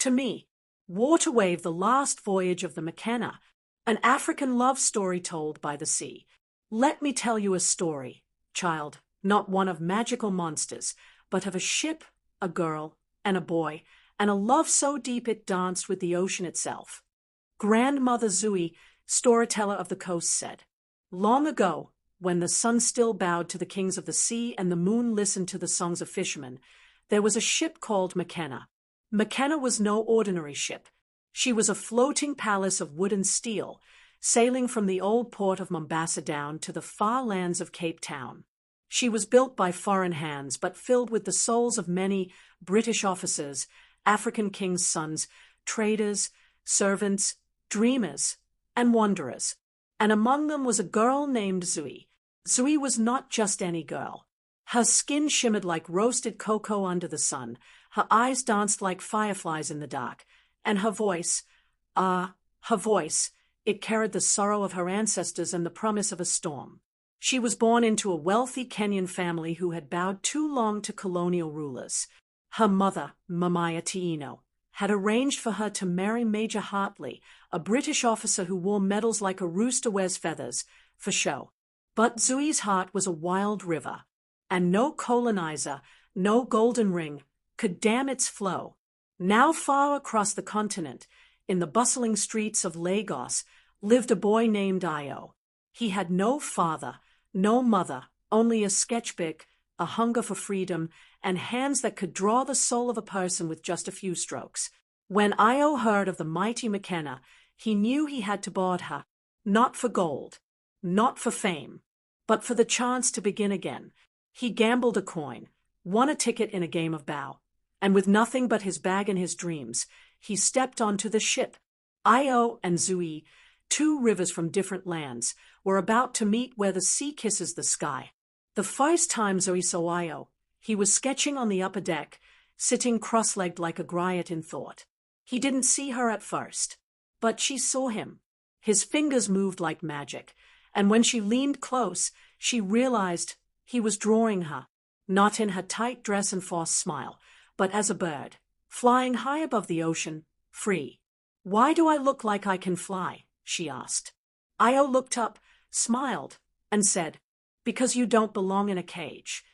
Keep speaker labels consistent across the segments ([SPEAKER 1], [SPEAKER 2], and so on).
[SPEAKER 1] To me, Water Wave, the last voyage of the Makena, an African love story told by the sea. Let me tell you a story, child, not one of magical monsters, but of a ship, a girl, and a boy, and a love so deep it danced with the ocean itself. Grandmother Zui, storyteller of the coast, said, long ago, when the sun still bowed to the kings of the sea and the moon listened to the songs of fishermen, there was a ship called Makena. Makena was no ordinary ship. She was a floating palace of wood and steel, sailing from the old port of Mombasa down to the far lands of Cape Town. She was built by foreign hands, but filled with the souls of many British officers, African kings' sons, traders, servants, dreamers, and wanderers. And among them was a girl named Zui. Zui was not just any girl. Her skin shimmered like roasted cocoa under the sun, her eyes danced like fireflies in the dark, and her voice, it carried the sorrow of her ancestors and the promise of a storm. She was born into a wealthy Kenyan family who had bowed too long to colonial rulers. Her mother, Mamaya Tiino, had arranged for her to marry Major Hartley, a British officer who wore medals like a rooster wears feathers, for show. But Zui's heart was a wild river, and no colonizer, no golden ring, could dam its flow. Now far across the continent, in the bustling streets of Lagos, lived a boy named Io. He had no father, no mother, only a sketchbook, a hunger for freedom, and hands that could draw the soul of a person with just a few strokes. When Io heard of the mighty Makena, he knew he had to board her, not for gold, not for fame, but for the chance to begin again. He gambled a coin, won a ticket in a game of bow, and with nothing but his bag and his dreams, he stepped onto the ship. Io and Zui, two rivers from different lands, were about to meet where the sea kisses the sky. The first time Zui saw Io, he was sketching on the upper deck, sitting cross-legged like a griot in thought. He didn't see her at first, but she saw him. His fingers moved like magic, and when she leaned close, she realized he was drawing her, not in her tight dress and false smile, but as a bird, flying high above the ocean, free. "Why do I look like I can fly?" she asked. Io looked up, smiled, and said, "Because you don't belong in a cage."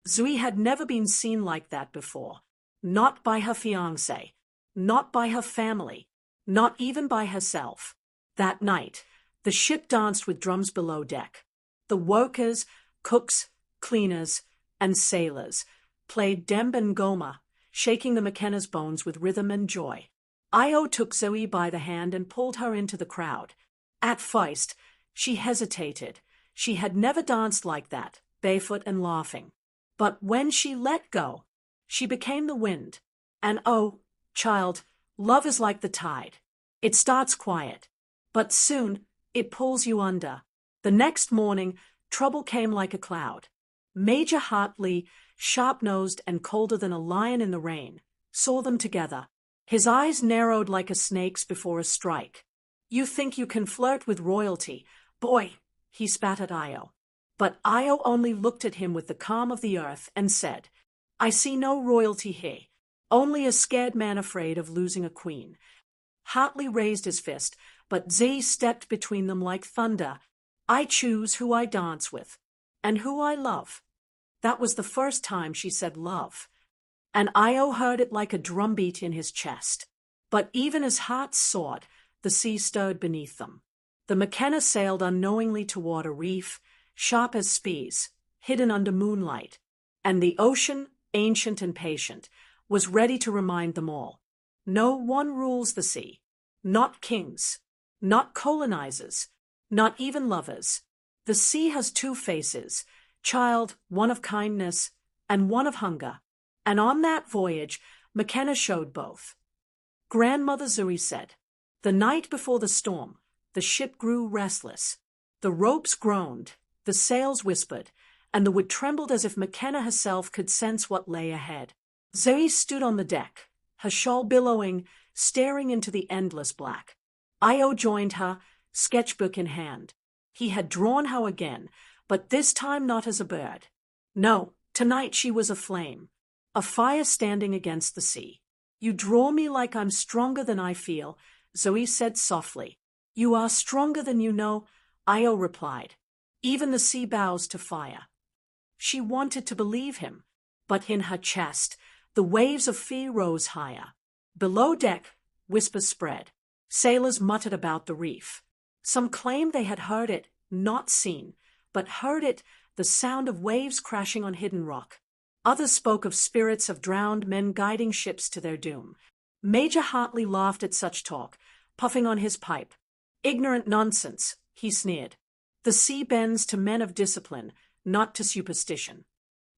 [SPEAKER 1] Zui had never been seen like that before, not by her fiancé, not by her family, not even by herself. That night, the ship danced with drums below deck. The workers, cooks, cleaners, and sailors played dembe and goma, shaking the Makena's bones with rhythm and joy. Io took Zui by the hand and pulled her into the crowd. At first, she hesitated. She had never danced like that, barefoot and laughing. But when she let go, she became the wind. And oh, child, love is like the tide. It starts quiet, but soon it pulls you under. The next morning, trouble came like a cloud. Major Hartley, sharp-nosed and colder than a lion in the rain, saw them together. His eyes narrowed like a snake's before a strike. "You think you can flirt with royalty, boy," he spat at Io. But Io only looked at him with the calm of the earth and said, "I see no royalty here, only a scared man afraid of losing a queen." Hartley raised his fist, but Zui stepped between them like thunder. "I choose who I dance with, and who I love." That was the first time she said love, and Io heard it like a drumbeat in his chest. But even as hearts soared, the sea stirred beneath them. The Makena sailed unknowingly toward a reef, sharp as spears, hidden under moonlight, and the ocean, ancient and patient, was ready to remind them all. No one rules the sea, not kings, not colonizers, not even lovers. The sea has two faces, child, one of kindness and one of hunger. And on that voyage, Makena showed both. Grandmother Zui said, "The night before the storm, the ship grew restless. The ropes groaned, the sails whispered, and the wood trembled as if Makena herself could sense what lay ahead. Zui stood on the deck, her shawl billowing, staring into the endless black. Io joined her, sketchbook in hand. He had drawn her again, but this time not as a bird. No, tonight she was a flame, a fire standing against the sea. You draw me like I'm stronger than I feel, Zoe said softly. You are stronger than you know, Io replied. Even the sea bows to fire. She wanted to believe him, but in her chest, the waves of fear rose higher. Below deck, whispers spread. Sailors muttered about the reef. Some claimed they had heard it, not seen, but heard it, the sound of waves crashing on hidden rock. Others spoke of spirits of drowned men guiding ships to their doom. Major Hartley laughed at such talk, puffing on his pipe. Ignorant nonsense, he sneered. The sea bends to men of discipline, not to superstition.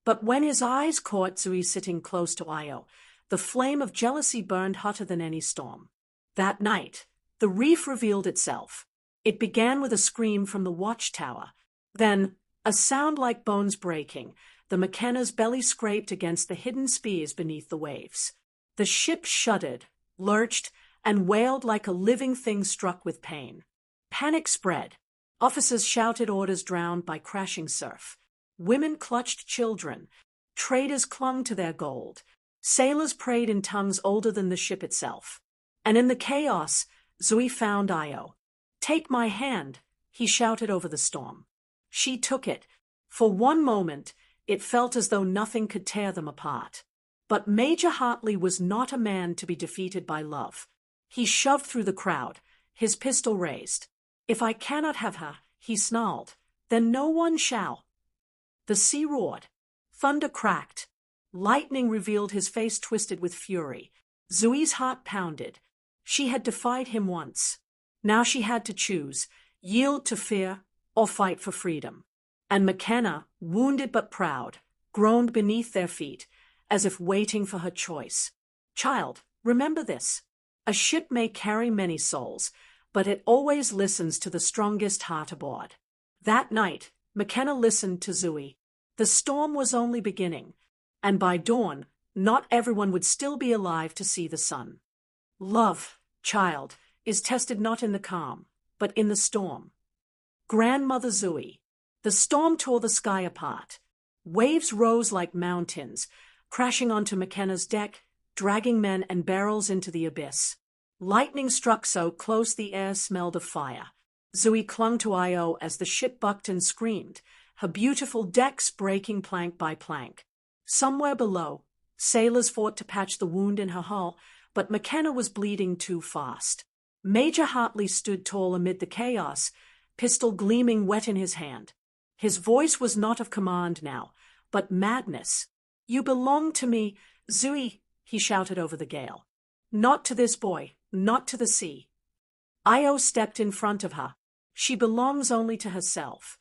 [SPEAKER 1] But when his eyes caught Zoe sitting close to Io, the flame of jealousy burned hotter than any storm. That night, the reef revealed itself. It began with a scream from the watchtower. Then, a sound like bones breaking, the Makena's belly scraped against the hidden spears beneath the waves. The ship shuddered, lurched, and wailed like a living thing struck with pain. Panic spread. Officers shouted orders drowned by crashing surf. Women clutched children. Traders clung to their gold. Sailors prayed in tongues older than the ship itself. And in the chaos, Zoe found Io. Take my hand, he shouted over the storm. She took it. For one moment, it felt as though nothing could tear them apart. But Major Hartley was not a man to be defeated by love. He shoved through the crowd, his pistol raised. If I cannot have her, he snarled, then no one shall. The sea roared. Thunder cracked. Lightning revealed his face twisted with fury. Zoe's heart pounded. She had defied him once. Now she had to choose, yield to fear or fight for freedom. And Makena, wounded but proud, groaned beneath their feet, as if waiting for her choice. Child, remember this. A ship may carry many souls, but it always listens to the strongest heart aboard. That night, Makena listened to Zoe. The storm was only beginning, and by dawn, not everyone would still be alive to see the sun. Love, child, is tested not in the calm, but in the storm. Grandmother Zoe. The storm tore the sky apart. Waves rose like mountains, crashing onto Makena's deck, dragging men and barrels into the abyss. Lightning struck so close the air smelled of fire. Zoe clung to Io as the ship bucked and screamed, her beautiful decks breaking plank by plank. Somewhere below, sailors fought to patch the wound in her hull, but Makena was bleeding too fast. Major Hartley stood tall amid the chaos, pistol gleaming wet in his hand. His voice was not of command now, but madness. You belong to me, Zoe, he shouted over the gale. Not to this boy, not to the sea. Io stepped in front of her. She belongs only to herself.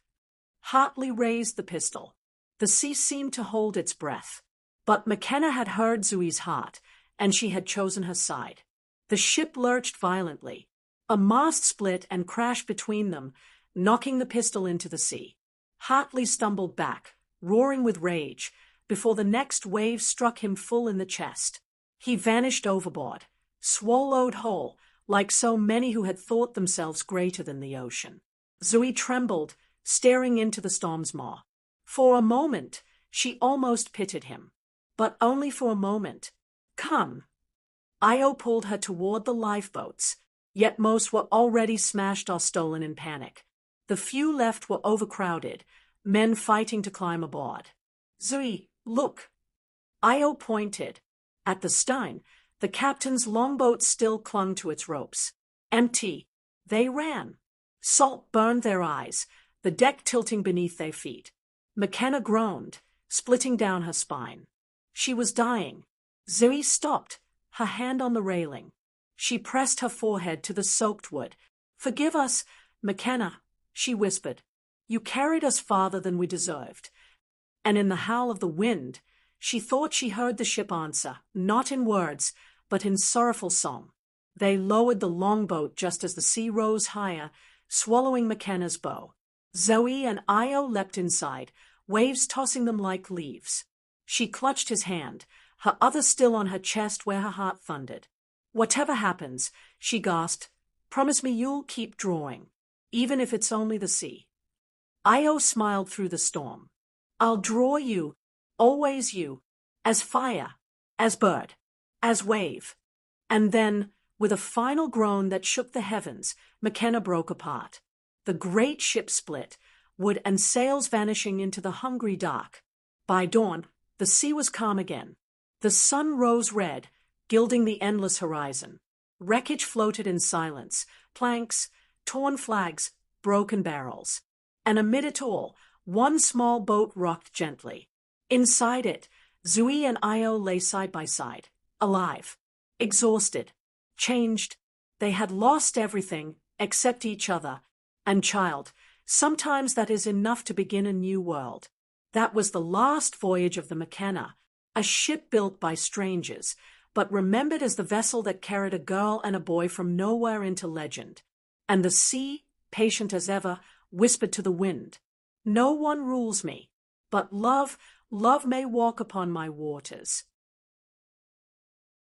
[SPEAKER 1] Hartley raised the pistol. The sea seemed to hold its breath. But Makena had heard Zoe's heart, and she had chosen her side. The ship lurched violently. A mast split and crashed between them, knocking the pistol into the sea. Hartley stumbled back, roaring with rage, before the next wave struck him full in the chest. He vanished overboard, swallowed whole, like so many who had thought themselves greater than the ocean. Zoe trembled, staring into the storm's maw. For a moment, she almost pitied him. But only for a moment. Come. Io pulled her toward the lifeboats, yet most were already smashed or stolen in panic. The few left were overcrowded, men fighting to climb aboard. Zoe, look. Io pointed. At the stern, the captain's longboat still clung to its ropes. Empty. They ran. Salt burned their eyes, the deck tilting beneath their feet. Makena groaned, splitting down her spine. She was dying. Zoe stopped, her hand on the railing. She pressed her forehead to the soaked wood. Forgive us, Makena, she whispered. You carried us farther than we deserved. And in the howl of the wind, she thought she heard the ship answer, not in words, but in sorrowful song. They lowered the longboat just as the sea rose higher, swallowing Makena's bow. Zoe and Io leapt inside, waves tossing them like leaves. She clutched his hand, her other still on her chest where her heart thundered. Whatever happens, she gasped, promise me you'll keep drawing, even if it's only the sea. Io smiled through the storm. I'll draw you, always you, as fire, as bird. as wave. And then, with a final groan that shook the heavens, Makena broke apart. The great ship split, wood and sails vanishing into the hungry dark. By dawn, the sea was calm again. The sun rose red, gilding the endless horizon. Wreckage floated in silence, planks, torn flags, broken barrels. And amid it all, one small boat rocked gently. Inside it, Zui and Io lay side by side, alive, exhausted, changed. They had lost everything except each other. And child, sometimes that is enough to begin a new world. That was the last voyage of the Makena, a ship built by strangers, but remembered as the vessel that carried a girl and a boy from nowhere into legend. And the sea, patient as ever, whispered to the wind, "No one rules me, but love may walk upon my waters."